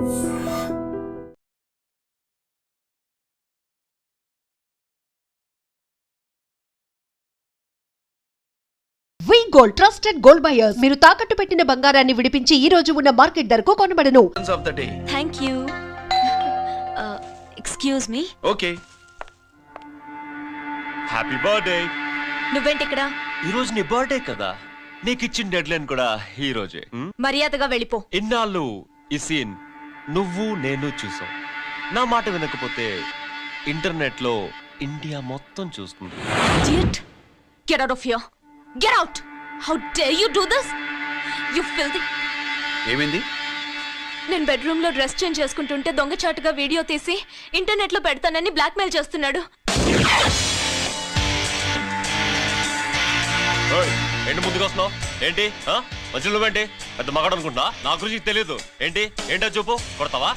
వి gold trusted gold buyers మీరు తాకట్టు పెట్టిన బంగారాన్ని విడిపించి ఈ రోజు ఉన్న మార్కెట్ ధరకు కొనబడను. Thank you. Excuse me. Okay. Happy birthday. నువ్వేంటి ఇక్కడ? ఈ రోజు నీ బర్త్డే కదా, నీకు ఇచ్చిన డెడ్ లైన్ కూడా ఈ రోజే. మర్యాదగా వెళ్ళిపో. ఇన్నాళ్ళు ఈ సీన్ నువ్వు నేను చూసాం. నా మాట వినకపోతే ఇంటర్నెట్ లో ఇండియా మొత్తం చూస్తుంది. Idiot. Get out of here. Get out. How dare you do this? You filthy. ఏమైంది? నేను బెడ్రూమ్ లో డ్రెస్ చేంజ్ చేసుకుంటుంటే దొంగచాటుగా వీడియో తీసి ఇంటర్నెట్ లో పెడతానని బ్లాక్మెయిల్ చేస్తున్నాడు. ఏంటి ముందుకు వస్తున్నావు? ఏంటి మధ్యలో నువ్వేంటి పెద్ద మగాడు అనుకుంటా? నా గురించి తెలియదు ఏంటి? ఏంటో చూపు, కొడతావా?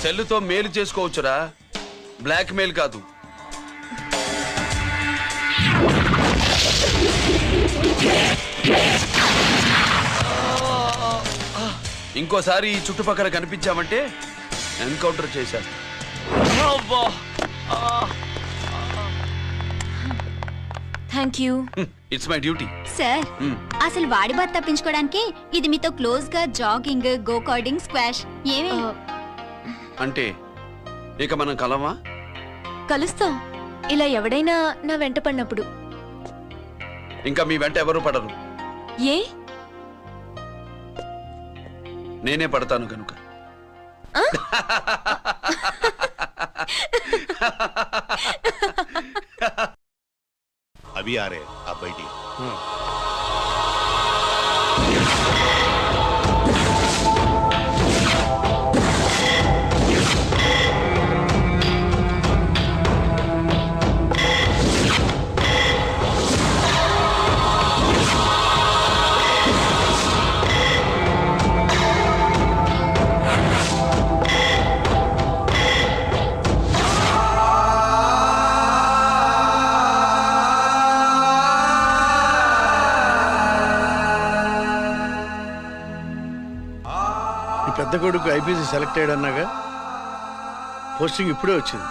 సెల్లుతో మేలు చేసుకోవచ్చురా, బ్లాక్ మెయిల్ కాదు. ఇంకోసారి ఈ చుట్టుపక్కల కనిపించామంటే ఎన్కౌంటర్ చేసేస్తా. Thank you. It's my duty. Sir, అసలు వాడి బాత్ తప్పించుకోవడానికి ఇది మీతో క్లోజ్ గా జాగింగ్, గో కార్డింగ్, స్క్వాష్ ఏమే అంటే ఇక మనం కలవా? కలుస్తాం, ఇలా ఎవడైనా నా వెంట పడినప్పుడు. ఇంకా మీ వెంట ఎవరు పడరు. ఏ? నేనే పడతాను కనుక. अभी आ रहे आप बैठिए। పెద్ద కొడుకు ఐపీసీ సెలెక్ట్ అయ్యాడన్నాగా, పోస్టింగ్ ఇప్పుడే వచ్చింది.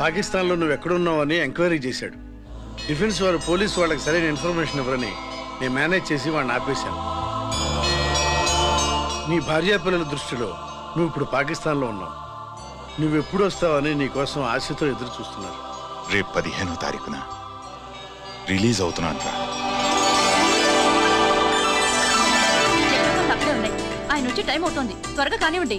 పాకిస్తాన్లో నువ్వు ఎక్కడున్నావని ఎంక్వైరీ చేశాడు. డిఫెన్స్ వారు పోలీసు వాళ్ళకి సరైన ఇన్ఫర్మేషన్ ఇవ్వరని నేను మేనేజ్ చేసి వాడిని ఆపేశాను. నీ భార్యాపిల్లల దృష్టిలో నువ్వు ఇప్పుడు పాకిస్తాన్లో ఉన్నావు. నువ్వు ఎప్పుడు వస్తావని నీ కోసం ఆశతో ఎదురు చూస్తున్నారు. రేపు 15వ తారీఖున రిలీజ్ అవుతున్నాను రా. ఆయన వచ్చి టైం అవుతోంది, త్వరగా కానివ్వండి.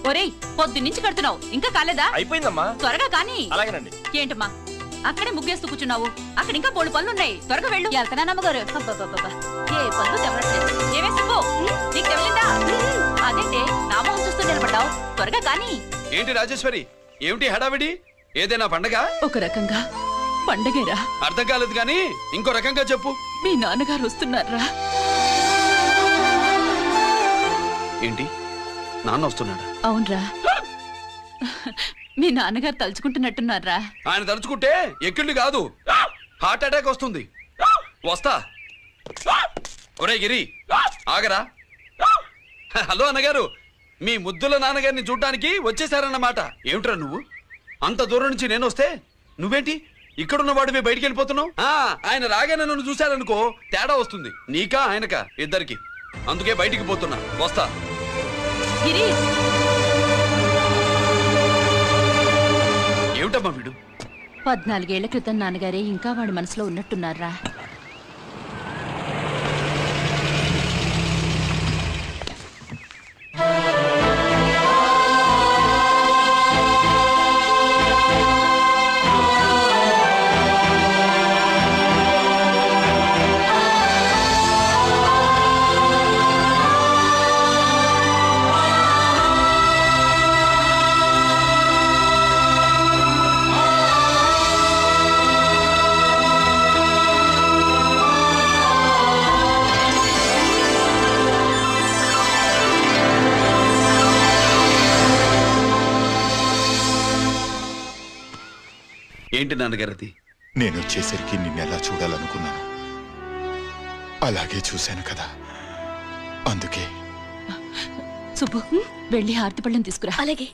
ఒరేయ్, పొద్దున్నుంచి కడుతున్నావు, ఇంకా కాలేదా? అయిపోయిందమ్మా, త్వరగా కానీ. అలాగేనండి. ఏంటమ్మా అక్కడే ముగ్గేస్తూ కూర్చున్నావు? అక్కడ ఇంకా 3 పనులున్నాయి, త్వరగా వెళ్ళు. వెళ్తానా నమ్మగారు? ఏ పనులు తెవరట్లేదు. ఏమే సుబ్బు, నీకు తెవలిందా? అదేంటే నా మొహం చూస్తూ నిలబడ్డావు, త్వరగా కానీ. ఏంటి రాజేశ్వరి, ఏమిటి హడావిడి? ఏదైనా పండగ? ఒక రకంగా పండగేరా. అర్థం కాలేదు కానీ ఇంకో రకంగా చెప్పు. మీ నాన్నగారు వస్తున్నారా? ఏంటి, నాన్న వస్తున్నాడా? అవునరా, మీ నాన్నగారు తలుచుకుంటున్నట్టున్నారా? ఆయన తలుచుకుంటే ఎక్కిళ్ళు కాదు, హార్ట్ అటాక్ వస్తుంది. వస్తా. ఒరే గిరి, ఆగరా. హలో అన్నగారు, మీ ముద్దుల నాన్నగారిని చూడ్డానికి వచ్చేసారన్నమాట. ఏమిట్రా నువ్వు, అంత దూరం నుంచి నేను వస్తే నువ్వేంటి ఇక్కడున్న వాడివి బయటికి వెళ్ళిపోతున్నావు? ఆయన రాగానే నన్ను చూశారనుకో తేడా వస్తుంది, నీకా ఆయనకా ఇద్దరికి. అందుకే బయటికి పోతున్నా, వస్తా. ఏమిటమ్మా వీడు? 14 ఏళ్ల క్రితం నాన్నగారే ఇంకా వాడి మనసులో ఉన్నట్టున్నారా? ఏంటి నాన్నగారు అది? నేను వచ్చేసరికి నిన్నెలా చూడాలనుకున్నాను అలాగే చూశాను కదా, అందుకే. సుబ్బు వెళ్ళి హారతి పళ్ళని తీసుకురా. అలాగే.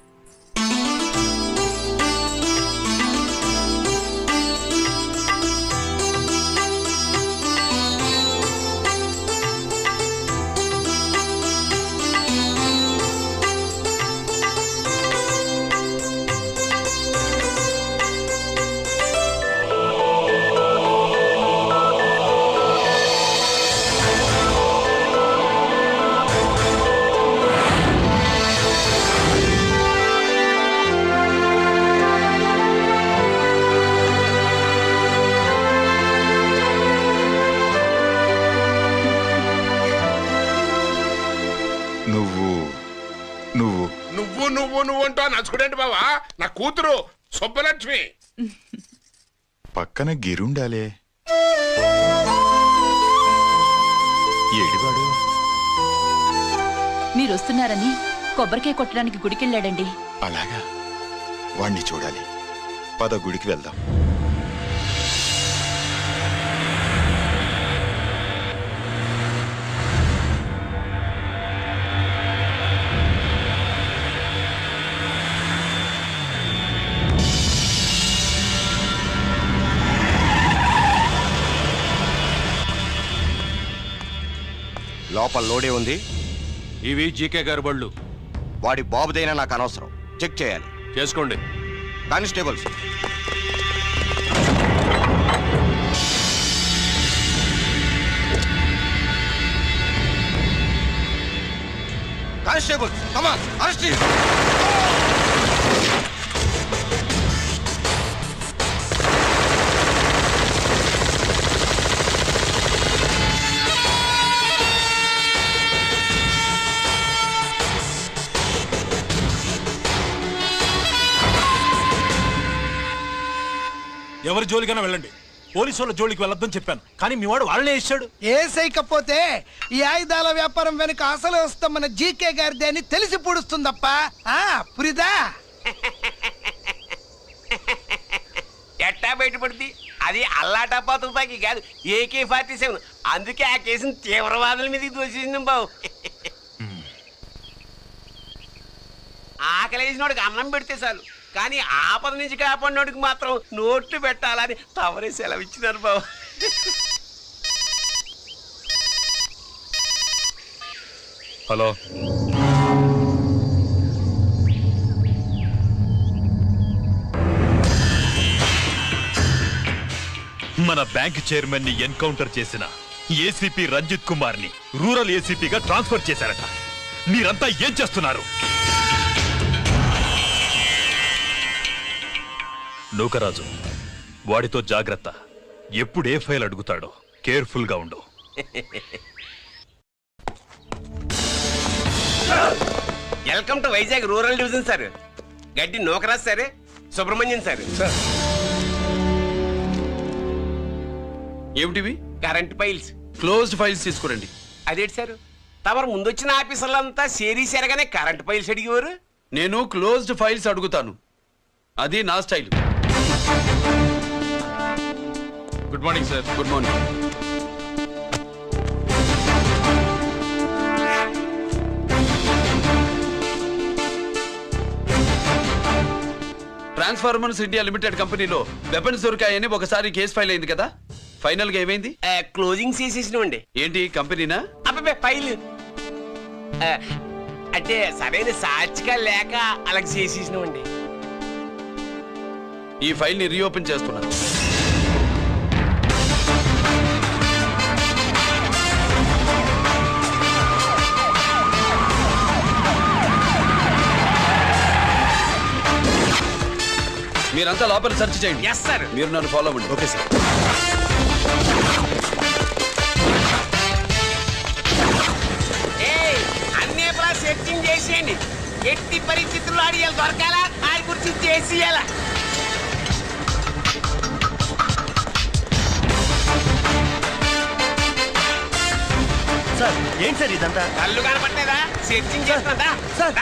నువ్వు అంటూ నచ్చుకుడేంటి బావా? నా కూతురు సుబ్బలక్ష్మి. పక్కన గిరుండాలే. ఏడివాడు? మీరు వస్తున్నారని కొబ్బరికాయ కొట్టడానికి గుడికెళ్ళాడండి. అలాగా, వాణ్ణి చూడాలి. పద గుడికి వెళ్దాం. లోపల లోడే ఉంది. ఇవి జీకే గారి బళ్ళు. వాడి బాబుదైనా నాకు అనవసరం. చెక్ చేయాలి. చేసుకోండి. Constables, constables, come on, arrest him. ఎవరి జోలికైనా వెళ్ళండి, పోలీసు వాళ్ళ జోలికి వెళ్ళొద్దని చెప్పాను, కానీ మీ వాడు వాళ్ళనే ఇచ్చాడు. ఏసైకపోతే ఈ ఆయుధాల వ్యాపారం వెనుక అసలు వస్తాం మన జీకే గారిది అని తెలిసి పుడుస్తుందప్ప. పురిదా ఎట్టా బయటపడుతుంది? అది అల్లాటప్పా తుపాకీ కాదు, AK-47. అందుకే ఆ కేసును తీవ్రవాదుల మీదకి దోషింది బాబు. ఆకలేసినోడికి అన్నం పెడితే చాలు, కానీ ఆపద నుంచి కాపాడినోడికి మాత్రం నోట్లు పెట్టాలని తవరే సెలవు ఇచ్చినారు బాబు. హలో, మన బ్యాంక్ చైర్మన్ ని ఎన్కౌంటర్ చేసిన ఏసీపీ రంజిత్ కుమార్ ని రూరల్ ఏసీపీగా ట్రాన్స్ఫర్ చేశారట. మీరంతా ఏం చేస్తున్నారు? నూకరాజు, వాడితో జాగ్రత్త. ఎప్పుడు ఏ ఫైల్ అడుగుతాడో కేర్ఫుల్ గా ఉండు. Welcome to Vizag rural division sir. Gaddi Nookaraj sir, Subrahmanyam sir. ఏమిటివి? Current files. క్లోజ్డ్ ఫైల్స్ తీసుకురండి. అదేంటి సార్, తమరు ముందొచ్చిన ఆఫీసర్లంతా సేరీసారగానే కరెంట్ ఫైల్స్ అడిగేవారు. నేను క్లోజ్డ్ ఫైల్స్ అడుగుతాను, అది నా style. Good morning sir. Good morning. Transformers India limited కంపెనీలో వెపన్స్ దొరికాయని ఒకసారి కేసు ఫైల్ అయింది కదా, ఫైనల్ గా ఏమైంది? క్లోజింగ్ చేసేసినవండి. ఏంటి కంపెనీనా? అబ్బాయి ఫైల్ అంటే సరైన సాక్షిగా లేక అలా చేసేసినవండి. ఈ ఫైల్ ని రీఓపెన్ చేస్తున్నా. మీరంతా లోపల సెర్చ్ చేయండి. Yes sir. మీరు నన్ను ఫాలో అవ్వండి. Okay sir. అన్నీ సెర్చింగ్ చేసేయండి. ఎట్టి పరిస్థితుల్లో అడియాలి దొరకాలా, ఆడి గురించి చేసేయాలా. సార్ ఏంటి సార్ ఇదంతా? కళ్ళు కనపట్టలేదా? Searching చేస్తున్నదా sir?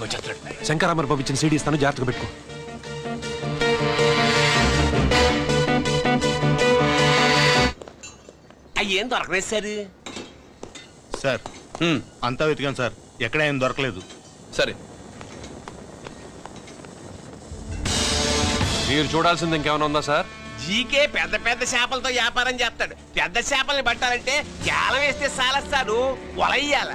వచ్చేస్తాడు. శంకరామర్ బాబు ఇచ్చిన సీడీ ఇస్తాను, జాగ్రత్తగా పెట్టుకో. అయ్యేం దొరకలేదు సార్. సార్ అంతా వెతికాను సార్, ఎక్కడ ఏం దొరకలేదు. సరే, మీరు చూడాల్సింది ఇంకేమైనా ఉందా సార్? జీకే పెద్ద పెద్ద చేపలతో వ్యాపారం చేస్తాడు. పెద్ద చేపల్ని పట్టాలంటే కేలం వేస్తే సాలస్తాడు, వలయ్యాల.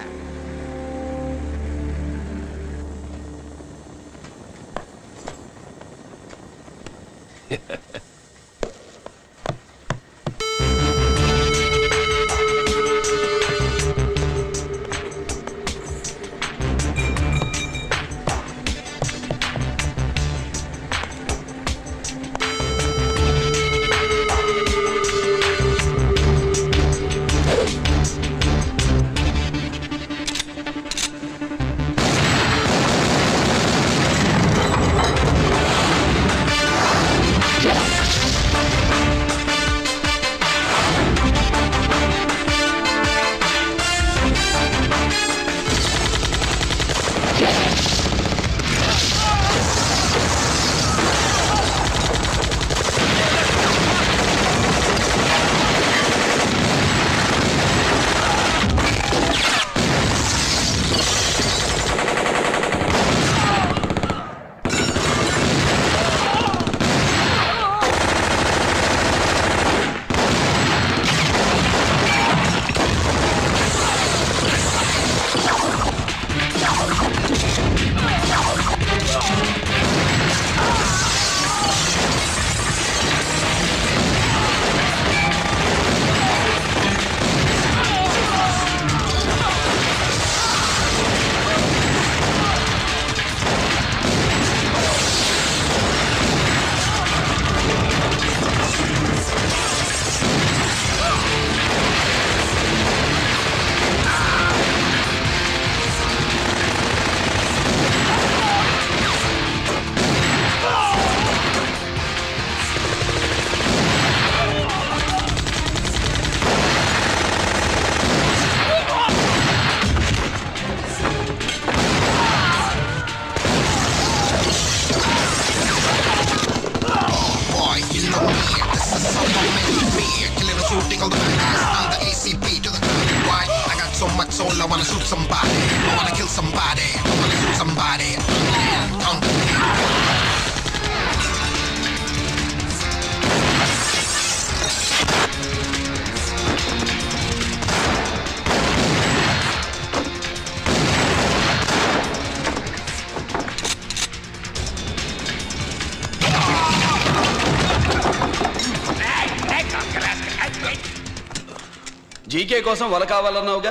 జీకే కోసం వల కావాలన్నావుగా,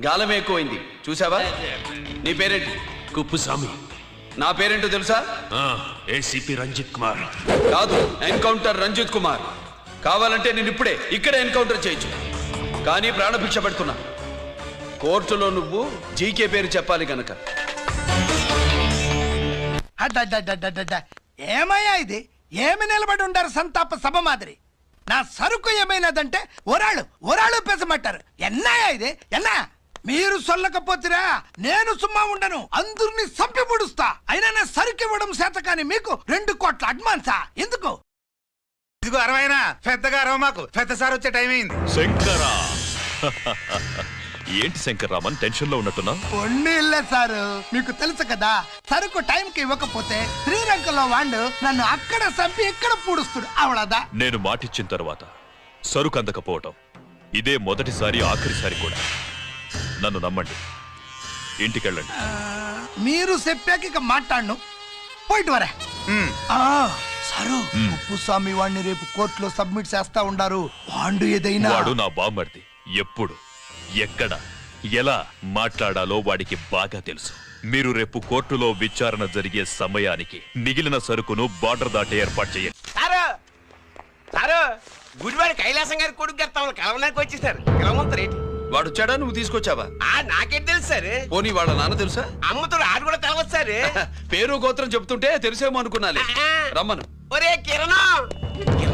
గాలం ఎక్కువైంది చూసావా? నీ పేరేంటి? కుప్పుస్వామి. నా పేరేంటో తెలుసా? ఏసీపీ రంజిత్ కుమార్. కాదు, ఎన్కౌంటర్ రంజిత్ కుమార్. కావాలంటే నేను ఇప్పుడే ఇక్కడే ఎన్కౌంటర్ చేయొచ్చు, కానీ ప్రాణభిక్ష పెడుతున్నా. కోర్టులో నువ్వు జీకే పేరు చెప్పాలి గనక. ఏమయ్యా ఇది? ఏమి నిలబడి ఉండారు సంతాప సభ మాదిరి? నా సరుకు ఏమైనదంటే ఒరాళ్ళు పెసమంటారు. ఎన్నాయా ఇది? ఎన్నా మీరు సొల్లకపోతురా నేను సుమ్మా ఉండను, అందరిని సంపి పొడుస్తా. అయినా నా సరుకు ఇవ్వడం చేత కానీ మీకు 2 కోట్ల అడ్వాన్సా? ఎందుకు? ఇదిగో 60 పెద్దగా అరవ, మాకు పెద్ద సార్ వచ్చే టైం అయింది. శంకరా ఏంటి శంకర్రామన్ టెన్షన్ లో ఉన్నట్టున్నా? పొన్నిల్లే సారు, మీకు తెలుసు కదా, సరుకు టైంకి ఇవ్వకపోతే శ్రీలంకలో వాడు నన్ను అక్కడ చంపి ఇక్కడ పూడుస్తుడు. అవళదా నేను మాటిచ్చిన తర్వాత సరుకు అందకపోవటం ఇదే మొదటిసారి, ఆఖరిసారి కూడా. నన్ను నమ్మండి, ఇంటికెళ్ళండి. మీరు చెప్పాక ఇక మాట్లాడను, పోయిట్ వరే. సారు, ఉప్పుస్వామి వాడిని రేపు కోర్టులో సబ్మిట్ చేస్తా ఉండారు. వాడు ఏదైనా వాడు నా బామ్మర్ది. ఎప్పుడు, ఎక్కడ, ఎలా మాట్లాడాలో వాడికి బాగా తెలుసు. మీరు రేపు కోర్టులో విచారణ జరిగే సమయానికి మిగిలిన సరుకును బార్డర్ దాటి ఏర్పాటు చేయండి. సారు, గుడివాడి కైలాసం గారి కొడుకు గారు తమను కలవడానికి వచ్చేసారు. కలవంతరేంటి? వాడు వచ్చాడా, నువ్వు తీసుకొచ్చావా? నాకేం తెలుసు సార్. పోనీ వాళ్ళ నాన్న తెలుసా? అమ్మతుడు ఆడు కూడా తెలవచ్చు సార్. పేరు గోత్రం చెప్తుంటే తెలిసేమో అనుకున్నాలే. రమ్మను. ఒరే కిరణ్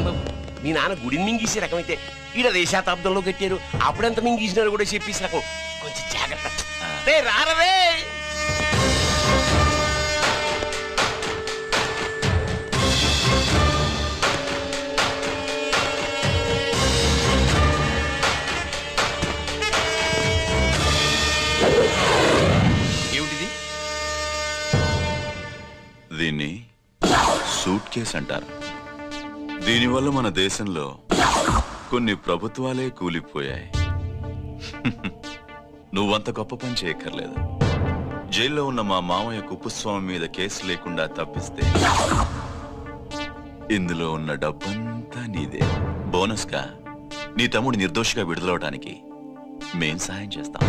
బాబు, మీ నాన్న గుడిని మింగేసే రకమైతే ఈడ శతాబ్దంలో కట్టారు, అప్పుడెంత మింగేసినారు కూడా చెప్పేసి రకం. కొంచెం జాగ్రత్త. రే రారవే. సూట్ కేస్ అంటారు. దీనివల్ల మన దేశంలో కొన్ని ప్రభుత్వాలే కూలిపోయాయి. నువ్వంత గొప్ప పని చేయక్కర్లేదు. జైల్లో ఉన్న మా మామయ్య కుప్పుస్వామి మీద కేసు లేకుండా తప్పిస్తే ఇందులో ఉన్న డబ్బంతా నీదే. బోనస్గా నీ తమ్ముడు నిర్దోషిగా విడుదలవడానికి మేం సాయం చేస్తాం.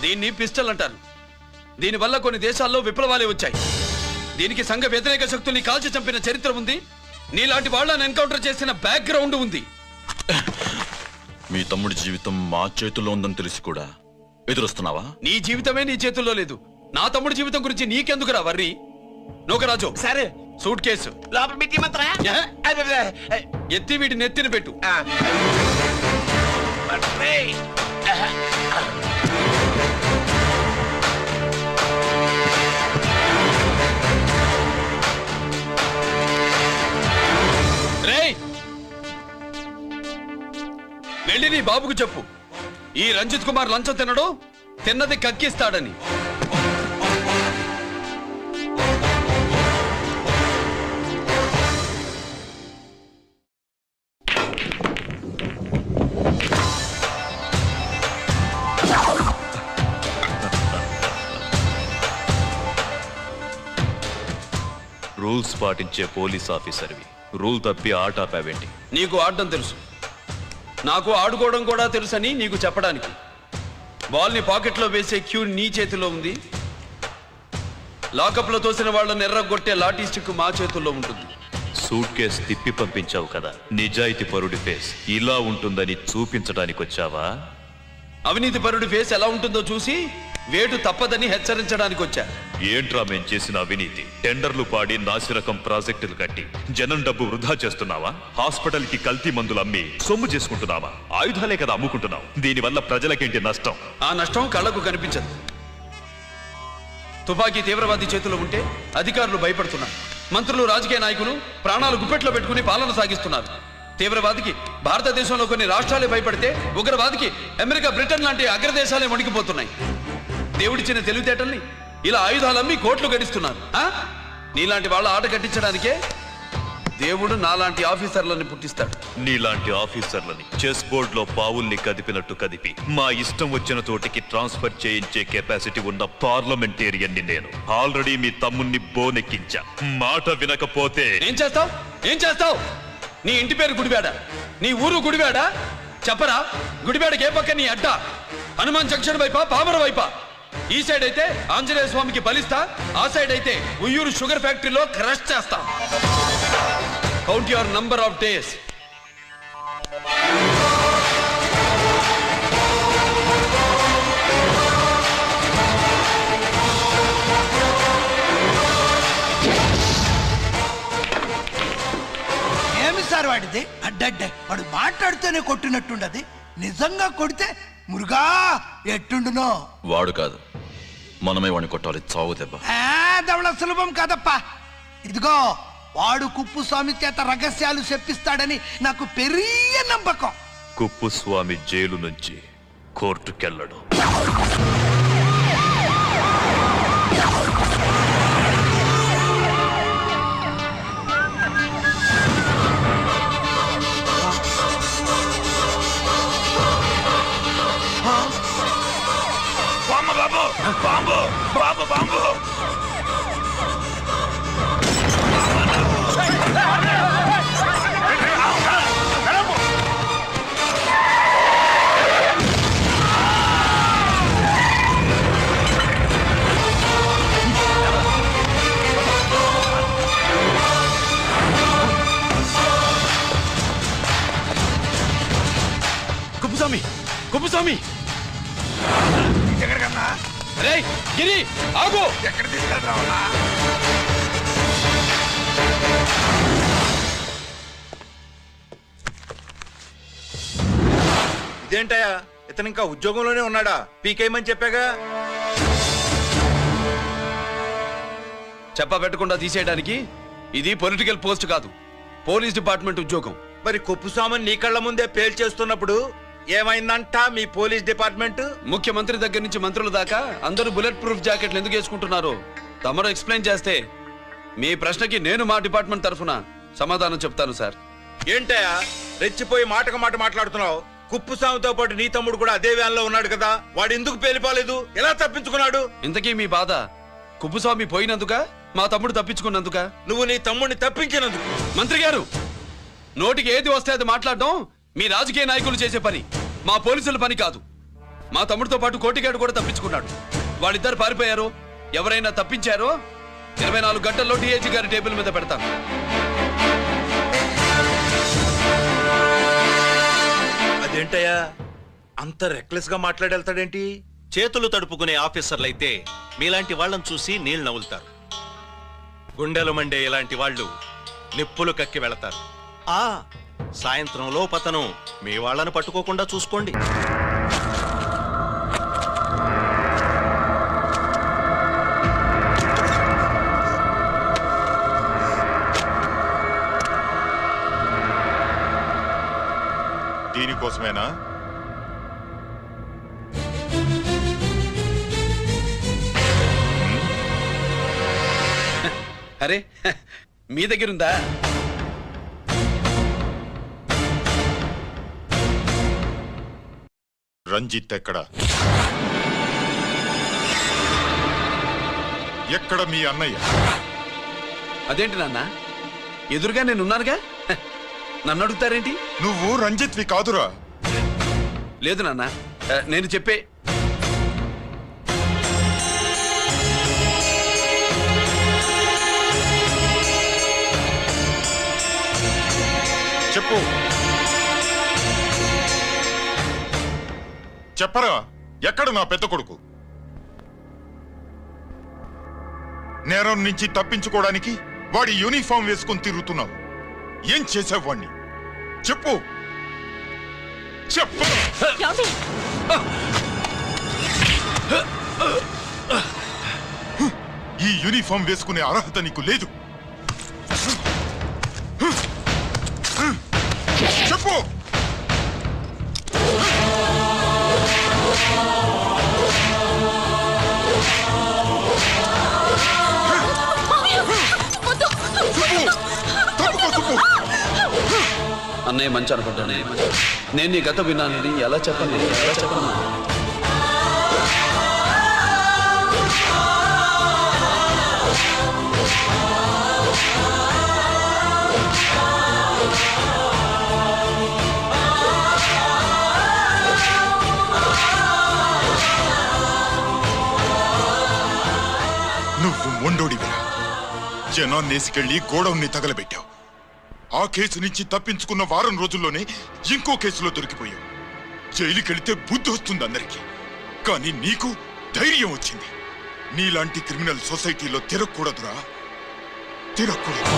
దీన్ని పిస్టల్ అంటారు. దీనివల్ల కొన్ని దేశాల్లో విప్లవాలే వచ్చాయి. దీనికి సంఘ వ్యతిరేక శక్తుల్ని కాల్చి చంపిన చరిత్ర ఉంది. నీలాంటి వాళ్ళని ఎన్కౌంటర్ చేసిన బ్యాక్గ్రౌండ్ ఉంది. మీ తమ్ముడి జీవితం మా చేతుల్లో ఉందని తెలిసి కూడా ఎదురొస్తున్నావా? నీ జీవితమే నీ చేతుల్లో లేదు. నా తమ్ముడి జీవితం గురించి నీకెందుకురా వర్రి? నోకరాజు సరే సూట్ కేసు లోపల పెట్టి మాత్రం ఎత్తి వీటి నెత్తిన పెట్టు. వెళ్ళి నీ బాబుకు చెప్పు, ఈ రంజిత్ కుమార్ లంచం తినడు, తిన్నది కక్కిస్తాడని. రూల్స్ పాటించే పోలీస్ ఆఫీసర్వి రూల్ తప్పి ఆట ఆపావేంటి? నీకు ఆడడం తెలుసు, నాకు ఆడుకోవడం కూడా తెలుసని నీకు చెప్పడానికి. బాల్ని పాకెట్లో వేసే క్యూ నీ చేతిలో ఉంది. లాకప్లో తోసిన వాళ్ళని ఎర్రగొట్టే లాఠీ స్టిక్ మా చేతుల్లో ఉంటుంది. సూట్ కేస్ తిప్పి పంపించావు కదా, నిజాయితీ పరుడి ఫేస్ ఇలా ఉంటుందని చూపించడానికి వచ్చావా? అవినీతి పరుడి ఫేస్ ఎలా ఉంటుందో చూసి వేటు తప్పదని హెచ్చరించడానికి వచ్చా. ఏంట్రా మేం చేసిన అవినీతి? టెండర్లు పాడి నాసిరకం ప్రాజెక్టులు కట్టి జనం డబ్బు వృధా చేస్తున్నావా? హాస్పిటల్ కి కల్తీ మందులు అమ్మి సొమ్ము చేసుకుంటున్నావా? ఆయుధాలే కదా అమ్ముకుంటున్నావు. దీనివల్ల ప్రజలకేంటి నష్టం? ఆ నష్టం కళ్ళకు కనిపించదు. తుపాకీ తీవ్రవాది చేతిలో ఉంటే అధికారులు భయపడుతున్నారు. మంత్రులు, రాజకీయ నాయకులు ప్రాణాలు గుప్పెట్లో పెట్టుకుని పాలన సాగిస్తున్నారు. తీవ్రవాదికి భారతదేశంలో కొన్ని రాష్ట్రాలే భయపడితే ఉగ్రవాదికి అమెరికా, బ్రిటన్ లాంటి అగ్రదేశాలే వణికిపోతున్నాయి. దేవుడిచ్చిన తెలివితేటల్ని ఇలా ఆయుధాలమ్మి కోట్లు గడిస్తున్నారు. నీలాంటి వాళ్ళ ఆట కట్టించడానికే దేవుడు నాలాంటి ఆఫీసర్లని పుట్టిస్తాడు. నీలాంటి ఆఫీసర్లని చెస్ బోర్డ్ లో పావుల్ని కదిపినట్టు కదిపి మా ఇష్టం వచ్చిన చోటికి ట్రాన్స్ఫర్ చేయించే కెపాసిటీ ఉన్న పార్లమెంటేరియన్ ని నేను. ఆల్రెడీ మీ తమ్ముణ్ణి బోనెక్కించా. మాట వినకపోతే ఏం చేస్తావు? ఏం చేస్తావు? నీ ఇంటి పేరు గుడివాడ, నీ ఊరు గుడివాడ. చెప్పరా, గుడివాడకి ఏ పక్క నీ అడ్డ? హనుమాన్ జంక్షన్ వైపా, పామర వైపా? ఈ సైడ్ అయితే ఆంజనేయ స్వామికి బలిస్తా, ఆ సైడ్ అయితే ఉయ్యూరు షుగర్ ఫ్యాక్టరీలో క్రష్ చేస్తా. Count your number of days. ఏమి సార్ వాడిది? అడ్డడ్డ వాడు మాట్లాడుతూనే కొట్టినట్టుండది. నిజంగా కొడితే మురుగా ఎట్టుండునో. వాడు కాదు, మనమే వాడిని కొట్టాలి. చావు దెబ్బ. దవళ సులభం కాదప్పా. ఇదిగో వాడు కుప్పుస్వామి చేత రహస్యాలు చెప్పిస్తాడని నాకు పెరియ నమ్మకం. కుప్పుస్వామి జైలు నుంచి కోర్టుకెళ్ళడు. Bomb bomb bomb Kuppuswamy, Kuppuswamy! ఎక్కడికన్నా? రే గిరి, ఆగు! ఎక్కడ తీసుకెళ్తావన్నా? ఇదేంటయ్యా, ఇతను ఇంకా ఉద్యోగంలోనే ఉన్నాడా? పీకేయమని చెప్పాగా. చెప్ప పెట్టకుండా తీసేయడానికి ఇది పొలిటికల్ పోస్ట్ కాదు, పోలీస్ డిపార్ట్మెంట్ ఉద్యోగం. మరి కుప్పుస్వామిని నీ కళ్ళ ముందే పేల్చేస్తున్నప్పుడు ఏమైందంట మీ పోలీస్ డిపార్ట్మెంట్? ముఖ్యమంత్రి దగ్గర నుంచి మంత్రుల దాకా అందరూ బుల్లెట్ ప్రూఫ్ జాకెట్లు ఎందుకు వేసుకుంటున్నారు తమరు ఎక్స్ప్లెయిన్ చేస్తే మీ ప్రశ్నకి నేను మా డిపార్ట్మెంట్ తరఫున సమాధానం చెప్తాను సార్. ఏంటయ్యా రెచ్చిపోయి మాటకు మాట మాట్లాడుతున్నావు? కుప్పుస్వామితో పాటు నీ తమ్ముడు కూడా అదే వ్యాన్లో ఉన్నాడు కదా, వాడు ఎందుకు పేలిపోలేదు? ఎలా తప్పించుకున్నాడు? ఇంతకీ మీ బాధ కుప్పుస్వామి పోయినందుక, మా తమ్ముడు తప్పించుకున్నందుక? నువ్వు నీ తమ్ముడిని తప్పించినందుకు. మంత్రి గారు, నోటికి ఏది వస్తే అది మాట్లాడడం మీ రాజకీయ నాయకులు చేసే పని, మా పోలీసుల పని కాదు. మా తమ్ముడితో పాటు కోటిగాడు కూడా తప్పించుకున్నాడు. వాళ్ళిద్దరు పారిపోయారు. ఎవరైనా తప్పించారో 24 గంటల్లో డిఐజీ గారి టేబుల్ మీద పెడతాను. అదేంటయ్యా అంత రెక్లెస్ గా మాట్లాడేళ్తాడేంటి? చేతులు తడుపుకునే ఆఫీసర్లైతే మీలాంటి వాళ్ళని చూసి నీళ్ళు నవ్వులుతారు. గుండెలు మండే ఇలాంటి వాళ్ళు నిప్పులు కక్కి వెళతారు. సాయంత్రం లోపతను మీ వాళ్ళను పట్టుకోకుండా చూసుకోండి. దీనికోసమేనా? అరే, మీ దగ్గరుందా? రంజిత్ ఎక్కడ? ఎక్కడ మీ అన్నయ్య? అదేంటి నాన్న, ఎదురుగా నేనున్నానుగా, నన్ను అడుగుతారేంటి? నువ్వు రంజిత్వి కాదురా. లేదు నాన్న, నేను చెప్పే చెప్పు. చెప్పరా, ఎక్కడ నా పెద్ద కొడుకు? నేరం నుంచి తప్పించుకోవడానికి వాడి యూనిఫామ్ వేసుకుని తిరుగుతున్నావు. ఏం చేసావు వాణ్ణి? చెప్పు, చెప్పు. ఈ యూనిఫామ్ వేసుకునే అర్హత నీకు లేదు. చెప్పు. అన్నయ్య మంచి అనుకుంటానే. నేను నీ గత విన్నానని ఎలా చెప్పను? నువ్వు మొండోడివిరా. జనాన్నేసుకెళ్లి గోడౌన్ని తగలబెట్టావు. ఆ కేసు నుంచి తప్పించుకున్న వారం రోజుల్లోనే ఇంకో కేసులో దొరికిపోయావు. జైలుకెళితే బుద్ధి వస్తుంది అందరికీ, కానీ నీకు ధైర్యం వచ్చింది. నీలాంటి క్రిమినల్ సొసైటీలో తిరగకూడదురా, తిరగకూడదు.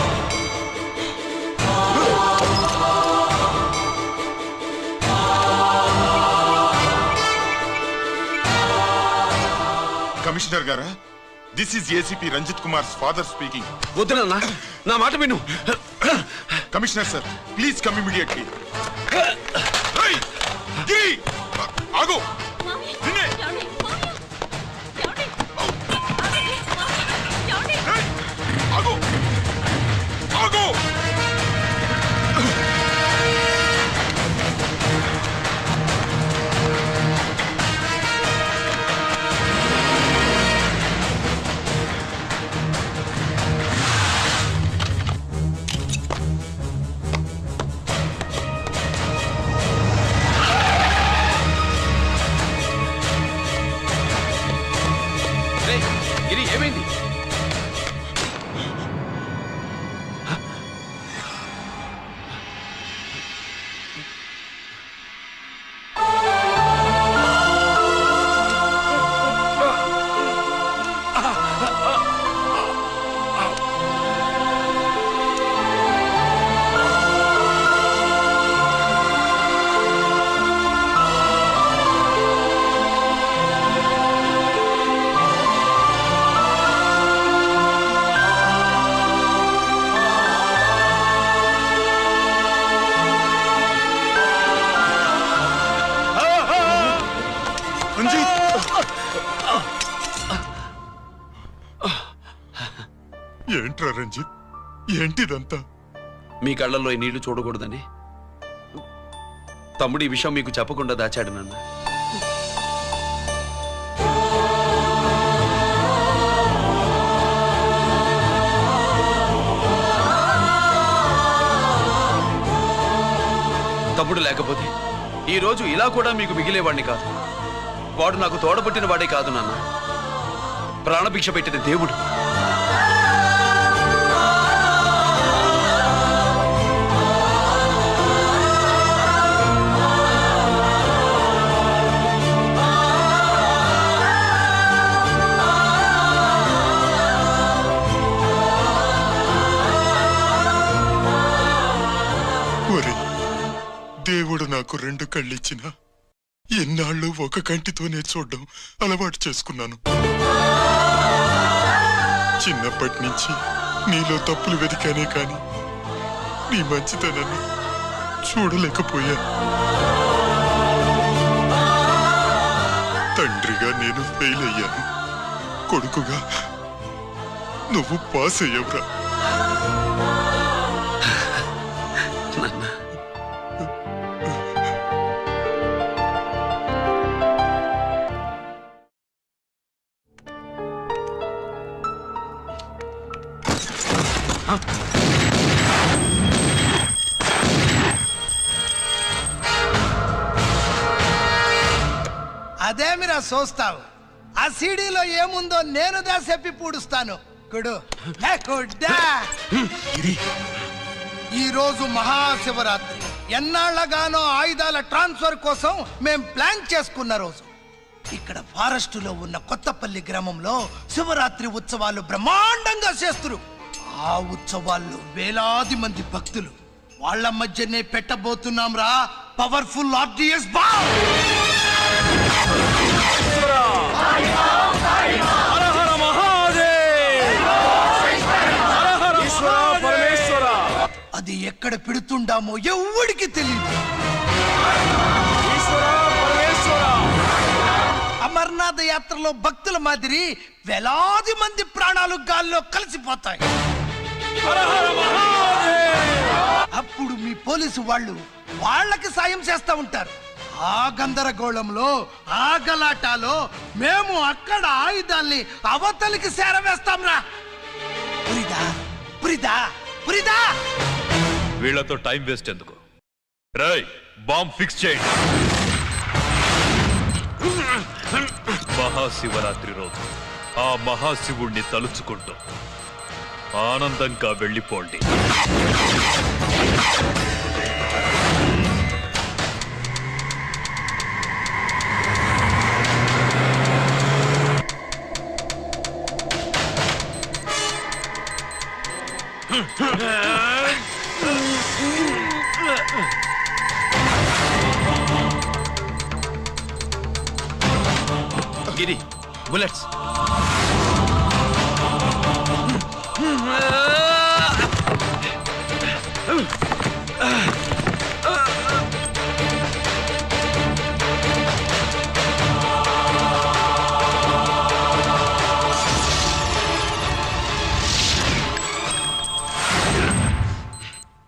కమిషనర్ గారా, this is ACP Ranjith Kumar father speaking. వద్దునన్నా, నా మాట విను. Commissioner sir, please come immediately. ఆగు. ఆగు. ఆగు. రేయ్, గిరి, ఏమైంది? ఏంటిదంతా? మీ కళ్ళల్లో ఈ నీళ్లు చూడకూడదని తమ్ముడు ఈ విషయం మీకు చెప్పకుండా దాచాడు నాన్న. తమ్ముడు లేకపోతే ఈ రోజు ఇలా కూడా మీకు మిగిలేవాడిని కాదు. వాడు నాకు తోడబుట్టిన వాడే కాదు నాన్న, ప్రాణభిక్ష పెట్టిన దేవుడు. దేవుడు నాకు 2 కళ్ళిచ్చిన ఎన్నాళ్ళు ఒక కంటితోనే చూడడం అలవాటు చేసుకున్నాను. చిన్నప్పటి నుంచి నీలో తప్పులు వెతికానే కాని నీ మంచితనాన్ని చూడలేకపోయాను. తండ్రిగా నేను ఫెయిల్ అయ్యాను, కొడుకుగా నువ్వు పాస్ అయ్యవురా. అదేమిరా చూస్తావు? ఆ సీడీలో ఏముందో నేను చెప్పి పూడుస్తాను. కుడు కుడ్డా. ఈ రోజు మహాశివరాత్రి. ఎన్నాళ్లగానో ఆయుధాల ట్రాన్స్ఫర్ కోసం మేం ప్లాన్ చేసుకున్న రోజు. ఇక్కడ ఫారెస్టులో ఉన్న కొత్తపల్లి గ్రామంలో శివరాత్రి ఉత్సవాలు బ్రహ్మాండంగా చేస్తురు. ఆ ఉత్సవాల్లో వేలాది మంది భక్తులు. వాళ్ళ మధ్యనే పెట్టబోతున్నాం రా పవర్ఫుల్ ఆర్డిఎస్ బాంబ్. అది ఎక్కడ పెడుతుండామో ఎవడికి తెలియదు. అమర్నాథ్ యాత్రలో భక్తుల మాదిరి వేలాది మంది ప్రాణాలు గాల్లో కలిసిపోతాయి. అప్పుడు మీ పోలీసు వాళ్ళు వాళ్ళకి సాయం చేస్తా ఉంటారు. ఆ గందరగోళంలో ఆ గలాటాలో మేము అక్కడ ఆయుధాల్ని అవతలికి చేరవేస్తాం రా. పురిదా పురిదా పురిదా. వీళ్లతో టైం వేస్ట్ ఎందుకు? రాయ్, బాంబ్ ఫిక్స్ చేయండి. మహాశివరాత్రి రోజు ఆ మహాశివుణ్ణి తలుచుకుంటూ ఆనందంగా వెళ్ళిపోండి. గిరి, bullets.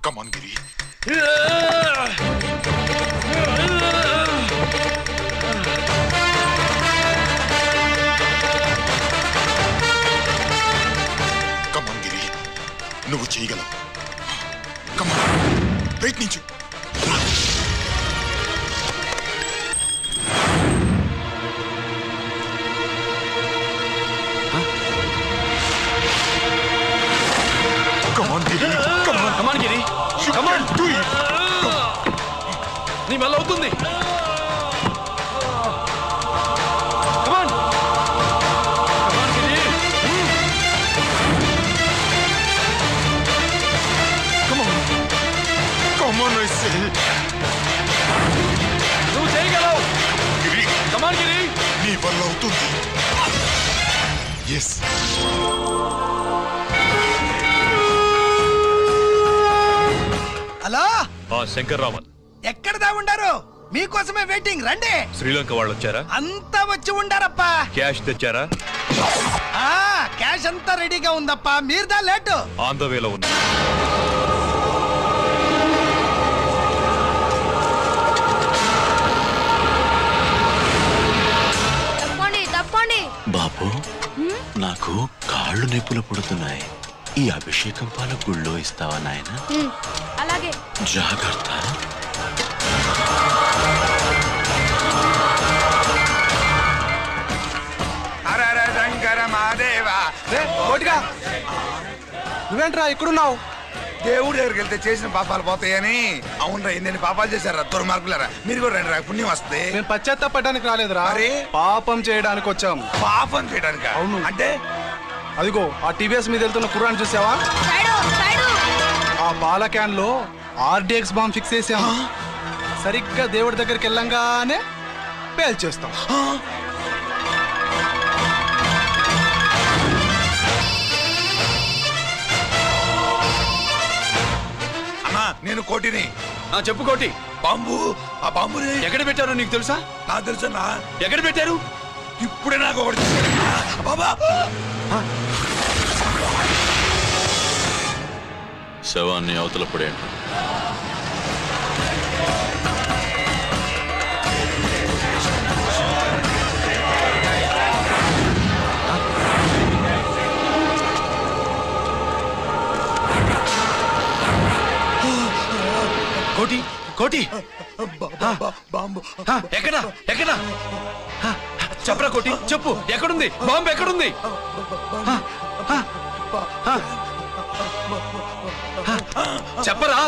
Come on, Giri. Come on, Giri. నువ్వు చేయగలవు. Come on. ప్రయత్నించు. Come on, Giri. Come on. Come on, Giri. Come on, do it. నీ వల్ల అవుతుంది. Come on. Come on, Giri. Come on. Come on, I say. నువ్వు చేయగలవు. Giri. Come on, Giri. నీ వల్ల అవుతుంది. Yes. హలో, శంకర్రామన్ ఎక్కడ దా ఉండారు? మీకోసమే వెయిటింగ్. రండి. శ్రీలంక వాళ్ళు వచ్చారా? అంతా వచ్చి ఉండారప్పా. క్యాష్ తెచ్చారా? క్యాష్ అంతా రెడీగా ఉందప్పా. మీరుదా లేటు. ఆన్ ద వేలో ఉన్నా. పడుతున్నాయి. ఈ అభిషేకం పాల గుళ్ళో ఇస్తావా నాయన? అలాగే. జాగ్రత్త. శంకర మాదేవా. నువ్వేంట్రా ఇక్కడున్నావు? దేవుడి దగ్గరికి వెళ్తే చేసిన పాపాలు పోతాయని. అవునరా, ఎన్ని పాపాలు చేశారా దుర్మార్గులారా. మీరు కూడా రండి రా, పుణ్యం వస్తే. మేము పశ్చాత్తాపడడానికి రాలేదురా, పాపం చేయడానికి వచ్చాం. పాపం చేయడానికి? అవును. అంటే అదిగో ఆ టీవీఎస్ మీద వెళ్తున్న కుర్రాన్ని చూసావా? ఆ పాల క్యాన్ లో RDX బాంబ్ ఫిక్స్ చేసాం. సరిగ్గా దేవుడి దగ్గరికి వెళ్ళంగానే పేల్చేస్తాం. నేను కోటిని. చెప్పు కోటి. బాంబు, ఆ బాంబుని ఎక్కడ పెట్టారో నీకు తెలుసా? నాకు తెలుసా. ఎక్కడ పెట్టారు? ఇప్పుడే నాకు ఒకటి బాబా. శవాన్ని అవతల పడేయండి. కోటి, కోటి. బాంబు ఎక్కడా ఎక్కడా? చెప్పరా కోటి, చెప్పు. ఎక్కడుంది బాంబు? ఎక్కడుంది? చెప్పరా.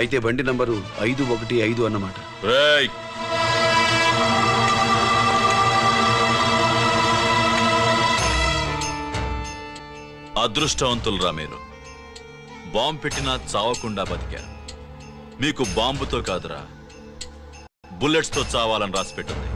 అయితే బండి నంబరు 515 అన్నమాట. అదృష్టవంతులరా మీరు. బాంబు పెట్టినా చావకుండా బతికారు. మీకు బాంబుతో కాదురా, బుల్లెట్స్ తో చావాలని రాసి పెట్టింది.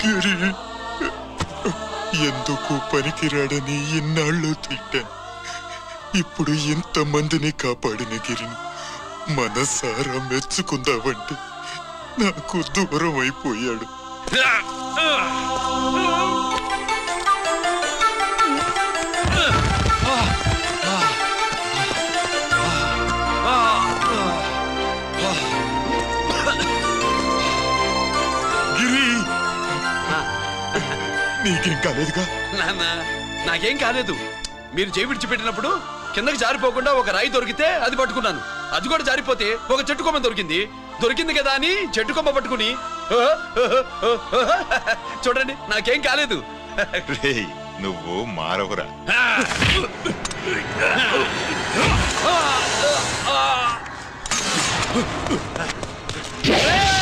గిరి ఎందుకు పనికిరాడని ఇన్నాళ్ళు తిట్టాను. ఇప్పుడు ఎంతమందిని కాపాడిన గిరిని మనసారా మెచ్చుకుందామంటే నాకు దూరం అయిపోయాడు. గిరి నీకేం కాలేదుగా? నాన్న నాకేం కాలేదు. మీరు చేయి విడిచిపెట్టినప్పుడు కిందకి జారిపోకుండా ఒక రాయి దొరికితే అది పట్టుకున్నాను. అది కూడా జారిపోతే ఒక చెట్టు కొమ్మ దొరికింది కదా అని చెట్టు కొమ్మ పట్టుకుని చూడండి నాకేం కాలేదు. రేయ్, నువ్వు మారవురా. Hey!